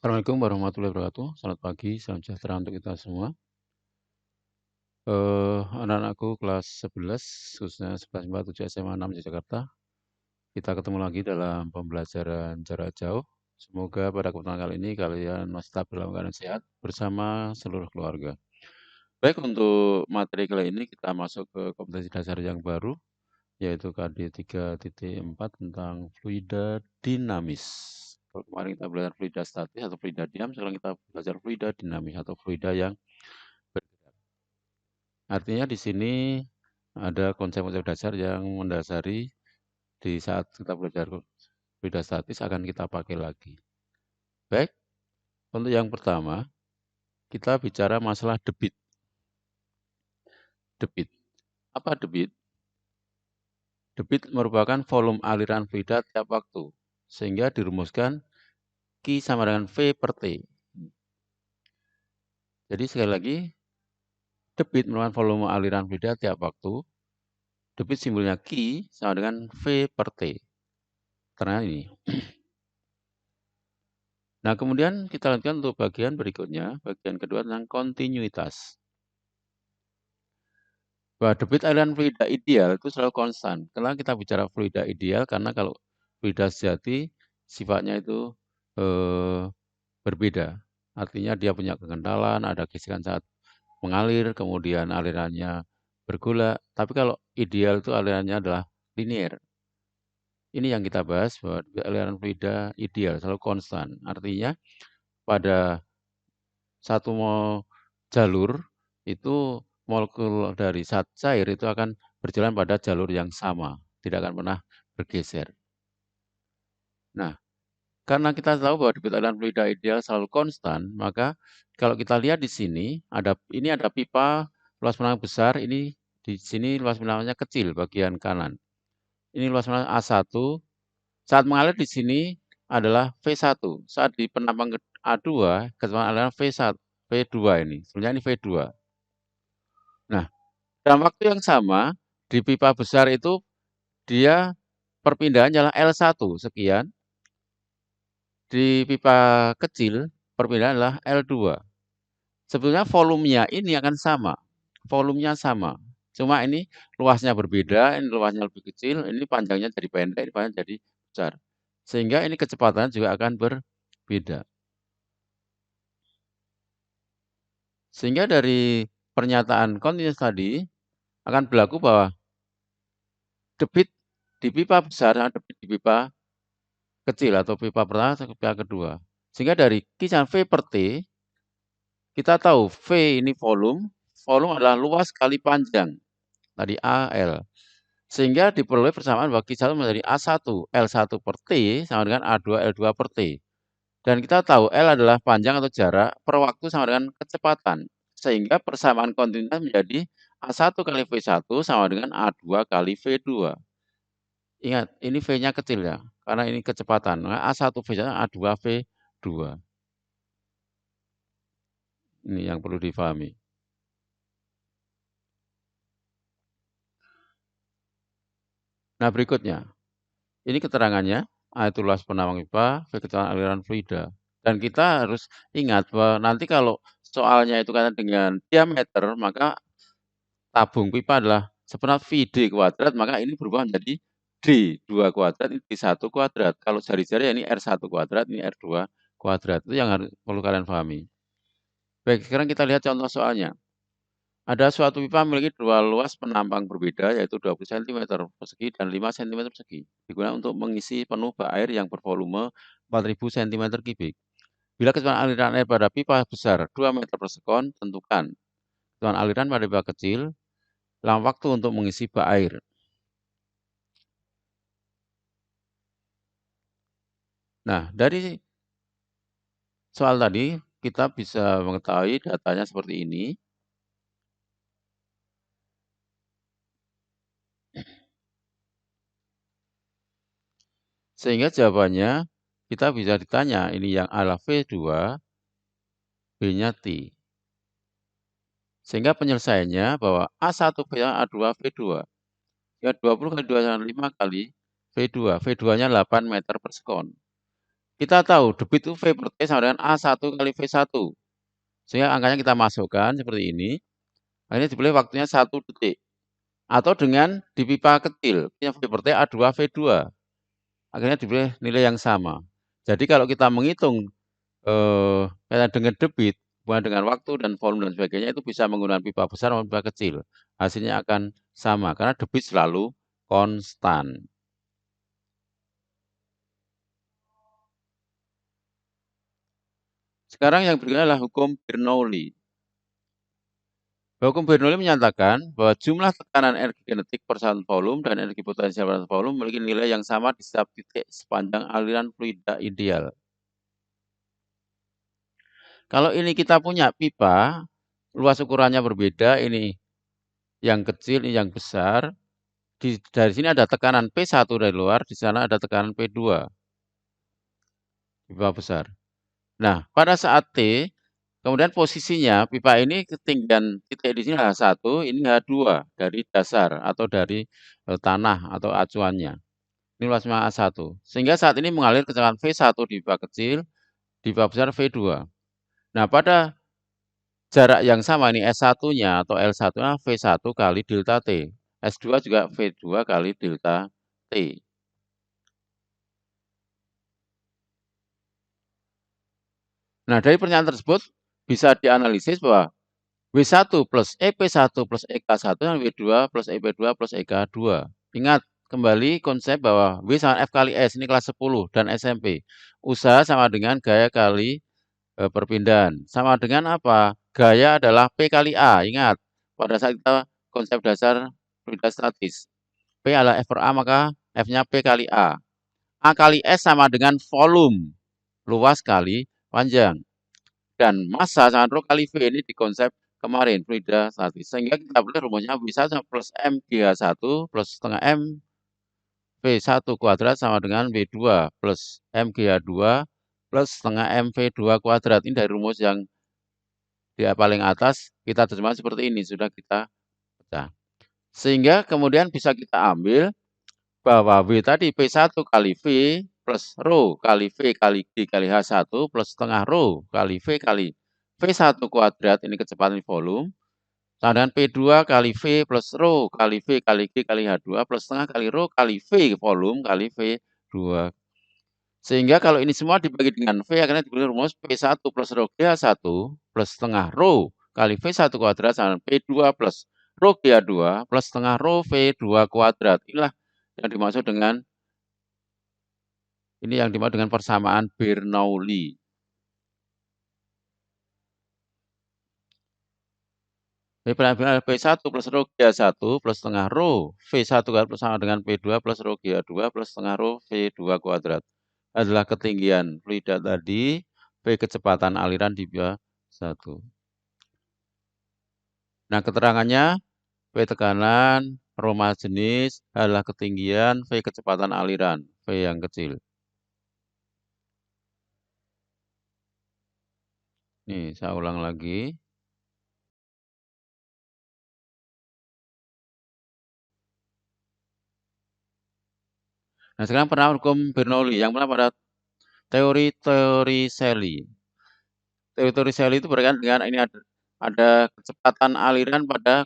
Assalamualaikum warahmatullahi wabarakatuh. Selamat pagi, salam sejahtera untuk kita semua. Anak-anakku kelas 11, khususnya 11 MPA 7 SMA 6 Yogyakarta. Kita ketemu lagi dalam pembelajaran jarak jauh. Semoga pada kesempatan kali ini kalian masih tetap dalam keadaan sehat bersama seluruh keluarga. Baik, untuk materi kali ini kita masuk ke kompetensi dasar yang baru, yaitu KD 3.4 tentang fluida dinamis. Kalau kemarin kita belajar fluida statis atau fluida diam, sekarang kita belajar fluida dinamis atau fluida yang bergerak. Artinya di sini ada konsep-konsep dasar yang mendasari di saat kita belajar fluida statis akan kita pakai lagi. Baik, untuk yang pertama, kita bicara masalah debit. Debit. Apa debit? Debit merupakan volume aliran fluida tiap waktu, sehingga dirumuskan Q sama dengan V per T. Jadi sekali lagi, debit merupakan volume aliran fluida tiap waktu. Debit simbolnya Q sama dengan V per T. Ternyata ini. Nah, kemudian kita lanjutkan untuk bagian berikutnya, bagian kedua tentang kontinuitas. Bahwa debit aliran fluida ideal itu selalu konstan. Kenapa kita bicara fluida ideal? Karena kalau fluida sejati sifatnya itu berbeda. Artinya dia punya kekentalan, ada gesekan saat mengalir, kemudian alirannya bergolak. Tapi kalau ideal itu alirannya adalah linear. Ini yang kita bahas bahwa aliran fluida ideal selalu konstan. Artinya pada satu jalur itu molekul dari zat cair itu akan berjalan pada jalur yang sama, tidak akan pernah bergeser. Nah, karena kita tahu bahwa debit aliran fluida ideal selalu konstan, maka kalau kita lihat di sini ini ada pipa luas penampungan besar, ini di sini luas penampungannya kecil bagian kanan. Ini luas penampungan A1. Saat mengalir di sini adalah V1. Saat di penampang A2, kecepatan aliran V1, V2 ini. Sebenarnya ini V2. Nah, dalam waktu yang sama, di pipa besar itu dia perpindahannya adalah L1 sekian. Di pipa kecil, perpindahan adalah L2. Sebetulnya volumenya ini akan sama. Volumenya sama. Cuma ini luasnya berbeda, ini luasnya lebih kecil, ini panjangnya jadi pendek, ini panjangnya jadi besar. Sehingga ini kecepatan juga akan berbeda. Sehingga dari pernyataan kontinuitas tadi akan berlaku bahwa debit di pipa besar sama debit di pipa kecil atau pipa pertama atau pipa kedua. Sehingga dari kisaran V per T, kita tahu V ini volume adalah luas kali panjang. Tadi AL. Sehingga diperoleh persamaan bahwa Q1 menjadi A1 L1 per T sama dengan A2 L2 per T. Dan kita tahu L adalah panjang atau jarak per waktu sama dengan kecepatan. Sehingga persamaan kontinuitas menjadi A1 kali V1 sama dengan A2 kali V2. Ingat, ini V-nya kecil ya, karena ini kecepatan. Nah, A1 V1, A2 V2. Ini yang perlu difahami. Nah, berikutnya. Ini keterangannya, A itu luas penampang pipa, V kecepatan aliran fluida. Dan kita harus ingat bahwa nanti kalau soalnya itu kaitan dengan diameter, maka tabung pipa adalah sebenarnya VD kuadrat, maka ini berubah menjadi D2 kuadrat, ini D1 kuadrat. Kalau jari-jari ini R1 kuadrat, ini R2 kuadrat. Itu yang harus perlu kalian pahami. Baik, sekarang kita lihat contoh soalnya. Ada suatu pipa memiliki dua luas penampang berbeda, yaitu 20 cm persegi dan 5 cm persegi. Digunakan untuk mengisi penuh bak air yang bervolume 4000 cm3. Bila kecepatan aliran air pada pipa besar 2 meter per sekon, tentukan kecepatan aliran pada pipa kecil, lama waktu untuk mengisi bak air. Nah, dari soal tadi, kita bisa mengetahui datanya seperti ini. Sehingga jawabannya kita bisa ditanya, ini yang A V2, B-nya T. Sehingga penyelesaiannya bahwa A1 V1, A2 V2. Ya 20 kali 2 sama 5 kali V2. V2-nya 8 meter per sekon. Kita tahu debit itu V per T sama dengan A1 kali V1. Sehingga angkanya kita masukkan seperti ini. Akhirnya dipilih waktunya 1 detik. Atau dengan di pipa kecil, V per T A2 V2. Akhirnya dipilih nilai yang sama. Jadi kalau kita menghitung dengan debit, hubungan dengan waktu dan volume dan sebagainya itu bisa menggunakan pipa besar maupun pipa kecil. Hasilnya akan sama karena debit selalu konstan. Sekarang yang berikutnya adalah hukum Bernoulli. Hukum Bernoulli menyatakan bahwa jumlah tekanan energi kinetik per satuan volume dan energi potensial per satuan volume memiliki nilai yang sama di setiap titik sepanjang aliran fluida ideal. Kalau ini kita punya pipa, luas ukurannya berbeda, ini yang kecil, ini yang besar. Dari sini ada tekanan P1 dari luar, di sana ada tekanan P2 pipa besar. Nah, pada saat T, kemudian posisinya pipa ini ketinggian titik di sini H1, ini H2 dari dasar atau dari tanah atau acuannya. Ini luasnya A1. Sehingga saat ini mengalir kecepatan V1 di pipa kecil, di pipa besar V2. Nah, pada jarak yang sama ini S1-nya atau L1-nya V1 kali delta T. S2 juga V2 kali delta T. Nah, dari pernyataan tersebut bisa dianalisis bahwa W1 plus EP1 plus EK1 dan W2 plus EP2 plus EK2. Ingat kembali konsep bahwa W sama F kali S, ini kelas 10 dan SMP. Usaha sama dengan gaya kali perpindahan. Sama dengan apa? Gaya adalah P kali A. Ingat, pada saat kita konsep dasar fluiditas statis. P adalah F per A, maka F-nya P kali A. A kali S sama dengan volume, luas kali panjang. Dan massa sama rho kali V ini di konsep kemarin, fluida statis. Sehingga kita boleh rumusnya V1 plus MGH1 plus setengah M V1 kuadrat sama dengan V2 plus MGH2 plus setengah MV2 kuadrat. Ini dari rumus yang di paling atas, kita terjemahkan seperti ini, sudah kita pecah. Sehingga kemudian bisa kita ambil bahwa V tadi P1 kali V plus rho kali V kali G kali H1 plus setengah rho kali V kali V1 kuadrat, ini kecepatan volume, sama dengan P2 kali V plus rho kali V kali G kali H2 plus setengah kali rho kali V volume kali V2. Sehingga kalau ini semua dibagi dengan V, akhirnya diberi rumus P1 plus rho GH1 plus setengah rho kali V1 kuadrat sama P2 plus rho GH2 plus setengah rho V2 kuadrat. Inilah yang dimaksud dengan persamaan Bernoulli. P1 plus rho GH1 plus setengah rho V1 kuadrat sama dengan P2 plus rho GH2 plus setengah rho V2 kuadrat. Adalah ketinggian fluida tadi, V kecepatan aliran di pipa 1. Nah, keterangannya V tekanan, rho massa jenis adalah ketinggian, V kecepatan aliran, V yang kecil. Nih, saya ulang lagi. Nah, sekarang penerapan hukum Bernoulli. Yang pertama pada teori Torricelli. Teori Torricelli itu berkaitan dengan ini ada kecepatan aliran pada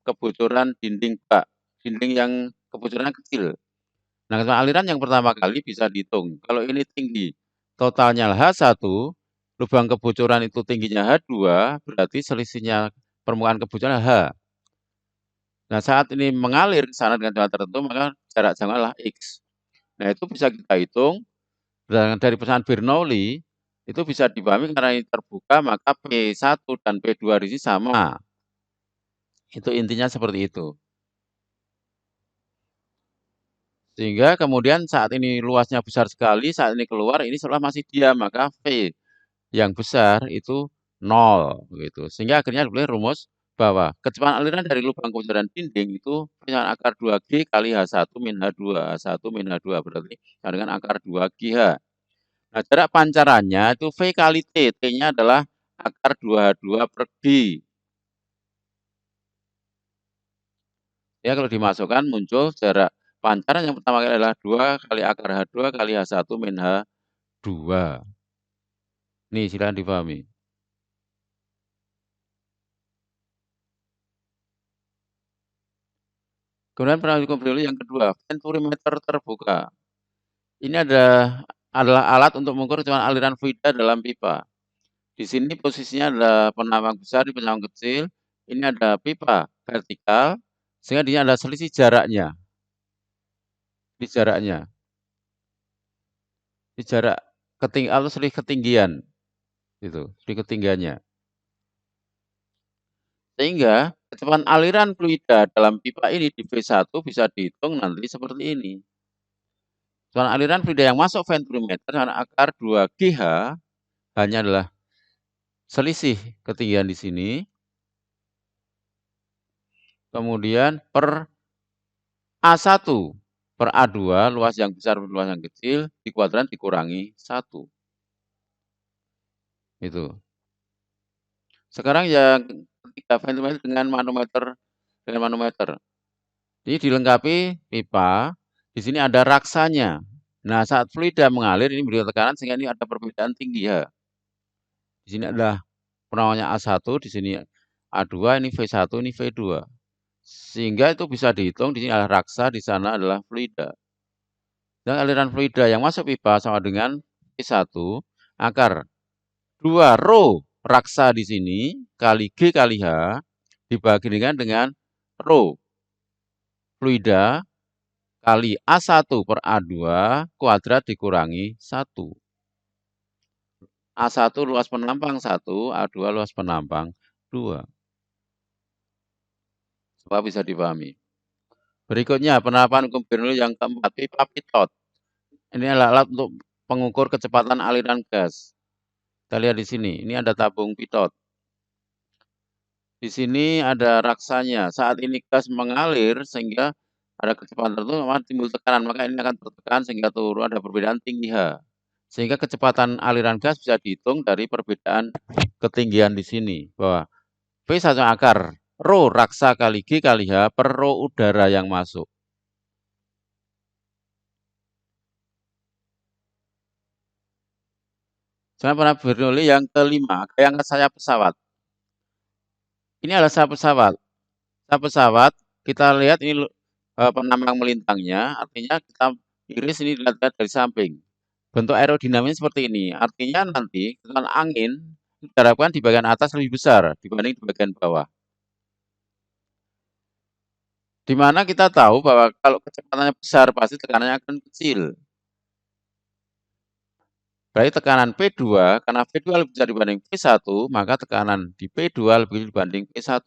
kebocoran dinding bak, dinding yang kebocorannya kecil. Nah, kecepatan aliran yang pertama kali bisa dihitung. Kalau ini tinggi, totalnya H1, lubang kebocoran itu tingginya H2, berarti selisihnya permukaan kebocoran H. Nah, saat ini mengalir ke sana dengan jarak tertentu, maka jarak jangkauan adalah X. Nah, itu bisa kita hitung dari persamaan Bernoulli, itu bisa dipahami karena ini terbuka, maka P1 dan P2 di sini sama. Itu intinya seperti itu. Sehingga kemudian saat ini luasnya besar sekali, saat ini keluar, ini seolah masih diam, maka V yang besar itu 0. Gitu. Sehingga akhirnya boleh rumus bahwa kecepatan aliran dari lubang kebocoran dinding itu dengan akar 2G kali H1 min H2. H1 min H2 berarti sama dengan akar 2GH. Nah, jarak pancarannya itu V kali T. T-nya adalah akar 2H2 per G. Ya, kalau dimasukkan muncul jarak pancaran yang pertama kali adalah 2 kali akar H2 kali H1 min H2. 2. Nih, silakan dipahami. Kemudian penentuan Bernoulli yang kedua, venturimeter terbuka. Ini adalah alat untuk mengukur kecepatan aliran fluida dalam pipa. Di sini posisinya adalah penambang besar di penambang kecil. Ini ada pipa vertikal, sehingga di sini ada selisih jaraknya. Di jaraknya. Di jarak atau selisih ketinggian. Gitu, selisih ketinggiannya. Sehingga kecepatan aliran fluida dalam pipa ini di V1 bisa dihitung nanti seperti ini. Kecepatan aliran fluida yang masuk venturimeter dengan akar 2GH hanya adalah selisih ketinggian di sini. Kemudian per A1 per A2, luas yang besar per luas yang kecil, dikuadran dikurangi 1. Itu. Sekarang yang ketiga, ventimeter dengan manometer. Ini dilengkapi pipa, di sini ada raksanya. Nah, saat fluida mengalir ini beri tekanan sehingga ini ada perbedaan tinggi ya. Di sini adalah namanya A1, di sini A2, ini V1, ini V2. Sehingga itu bisa dihitung, di sini adalah raksa, di sana adalah fluida. Dan aliran fluida yang masuk pipa sama dengan P1 akar 2 rho raksa di sini kali G kali H dibagi dengan rho fluida kali A1 per A2 kuadrat dikurangi 1. A1 luas penampang 1, A2 luas penampang 2. Supaya bisa dipahami. Berikutnya penerapan hukum Bernoulli yang keempat, pipa pitot. Ini adalah alat untuk pengukur kecepatan aliran gas. Kita lihat di sini, ini ada tabung pitot. Di sini ada raksanya. Saat ini gas mengalir sehingga ada kecepatan tertentu, maka timbul tekanan. Maka ini akan tertekan sehingga turun, ada perbedaan tinggi H. Sehingga kecepatan aliran gas bisa dihitung dari perbedaan ketinggian di sini. Bahwa V1 akar rho raksa kali G kali H per rho udara yang masuk. Sekarang Bernoulli yang kelima, gaya angkat sayap pesawat. Ini adalah sayap pesawat. Sayap pesawat, kita lihat ini penambang melintangnya, artinya kita iris ini dilihat dari samping. Bentuk aerodinamiknya seperti ini, artinya nanti kecepatan angin diharapkan di bagian atas lebih besar dibanding di bagian bawah. Di mana kita tahu bahwa kalau kecepatannya besar pasti tekanannya akan kecil. Berarti tekanan P2, karena P2 lebih besar dibanding P1, maka tekanan di P2 lebih dibanding P1.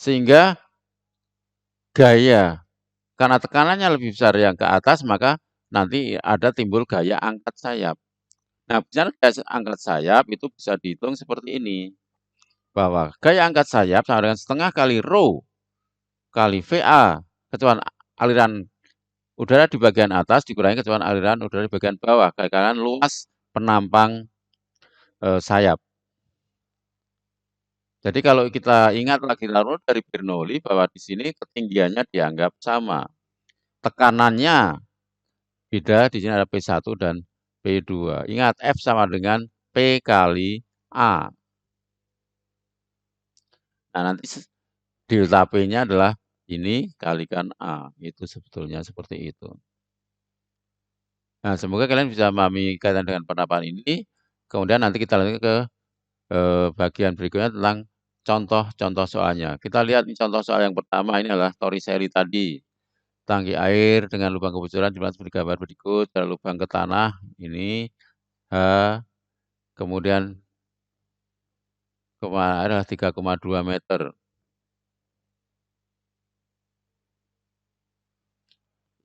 Sehingga gaya, karena tekanannya lebih besar yang ke atas, maka nanti ada timbul gaya angkat sayap. Nah, bicara gaya angkat sayap itu bisa dihitung seperti ini. Bahwa gaya angkat sayap sama dengan setengah kali rho kali VA, kecepatan aliran udara di bagian atas dikurangi kecepatan aliran udara di bagian bawah, kali luas penampang sayap. Jadi kalau kita ingat lagi dari Bernoulli bahwa di sini ketinggiannya dianggap sama. Tekanannya beda, di sini ada P1 dan P2. Ingat F sama dengan P kali A. Nah, nanti delta P-nya adalah ini kalikan A. Itu sebetulnya seperti itu. Nah, semoga kalian bisa memahami kaitan dengan penerapan ini. Kemudian nanti kita lanjut ke bagian berikutnya tentang contoh-contoh soalnya. Kita lihat nih contoh soal yang pertama, ini adalah Torricelli tadi. Tangki air dengan lubang kebocoran jumlah seperti gambar berikut. Dari lubang ke tanah, ini H, kemudian adalah 3,2 meter.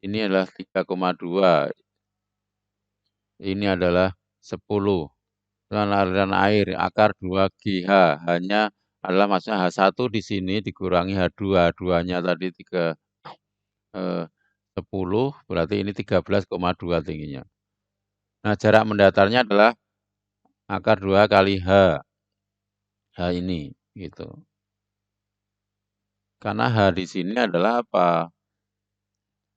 Ini adalah 3,2. Ini adalah 10. Dengan aliran air akar 2GH hanya adalah maksudnya H1 di sini dikurangi H2. H2-nya tadi 10, berarti ini 13,2 tingginya. Nah, jarak mendatarnya adalah akar 2 kali H. H ini gitu. Karena H di sini adalah apa?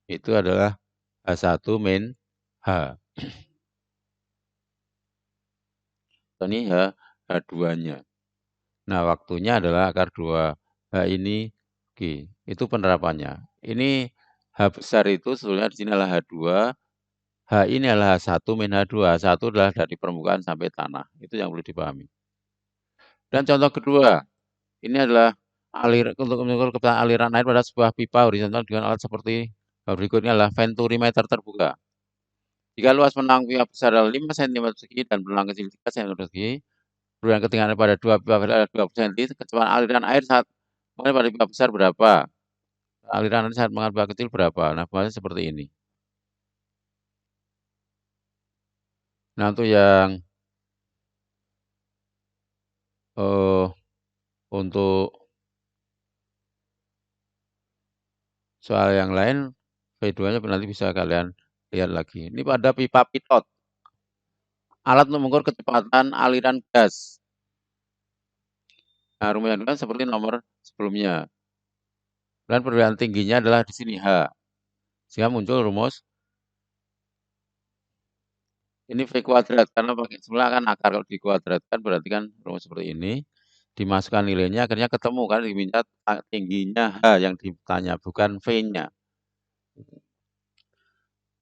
Itu adalah H1 min H. Ini H2-nya. Nah, waktunya adalah akar 2. H ini G. Itu penerapannya. Ini H besar itu sebetulnya di sini adalah H2. H ini adalah H1 min H2. H1 adalah dari permukaan sampai tanah. Itu yang perlu dipahami. Dan contoh kedua, ini adalah untuk mengukur kecepatan aliran air pada sebuah pipa horizontal dengan alat seperti berikutnya adalah venturimeter terbuka. Jika luas penang pipa besar adalah 5 cm persegi dan penang kecil 3 cm persegi, perbedaan ketinggian pada dua pipa adalah 20 cm, kecepatan aliran air saat mengalir pada pipa besar berapa? Aliran air saat mengalir pipa kecil berapa? Nah, bahasanya seperti ini. Nah, untuk yang untuk soal yang lain, V2-nya nanti bisa kalian lihat lagi. Ini pada pipa pitot. Alat untuk mengukur kecepatan aliran gas. Nah, rumusnya seperti nomor sebelumnya. Dan perbedaan tingginya adalah di sini H. Sehingga muncul rumus ini V kuadrat. Karena pakai sebelah kan akar, kalau dikuadratkan berarti kan rumus seperti ini. Dimasukkan nilainya akhirnya ketemu kan diminta tingginya H yang ditanya, bukan V-nya.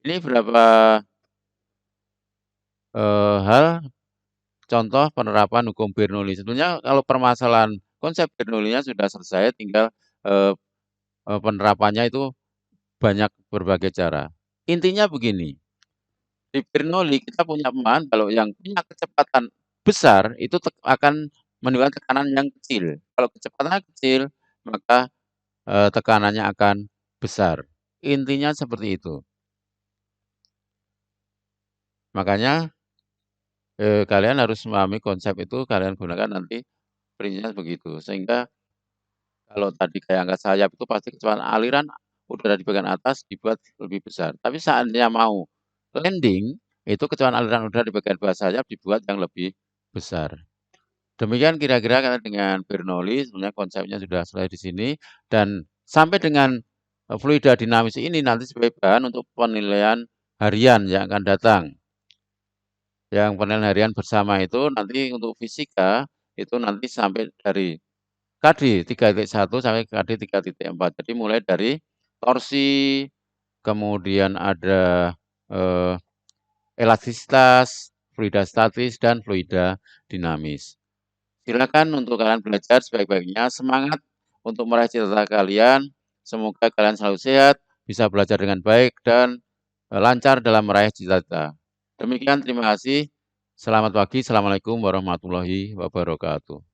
Ini berapa hal contoh penerapan hukum Bernoulli. Sebetulnya kalau permasalahan konsep Bernoulli-nya sudah selesai, tinggal penerapannya itu banyak berbagai cara. Intinya begini, di Bernoulli kita punya pemahaman kalau yang punya kecepatan besar itu akan menimbulkan tekanan yang kecil. Kalau kecepatannya kecil, maka tekanannya akan besar. Intinya seperti itu. Makanya kalian harus memahami konsep itu, kalian gunakan nanti prinsipnya begitu. Sehingga kalau tadi kayak angkat sayap itu pasti kecepatan aliran udara di bagian atas dibuat lebih besar. Tapi seandainya mau landing, itu kecepatan aliran udara di bagian bawah sayap dibuat yang lebih besar. Demikian kira-kira dengan Bernoulli, sebenarnya konsepnya sudah selesai di sini. Dan sampai dengan fluida dinamis ini nanti sebagai bahan untuk penilaian harian yang akan datang. Yang penilaian harian bersama itu nanti untuk fisika, itu nanti sampai dari KD 3.1 sampai KD 3.4. Jadi mulai dari torsi, kemudian ada elastisitas, fluida statis, dan fluida dinamis. Silakan untuk kalian belajar sebaik-baiknya. Semangat untuk meraih cita-cita kalian. Semoga kalian selalu sehat, bisa belajar dengan baik, dan lancar dalam meraih cita-cita. Demikian, terima kasih. Selamat pagi. Assalamualaikum warahmatullahi wabarakatuh.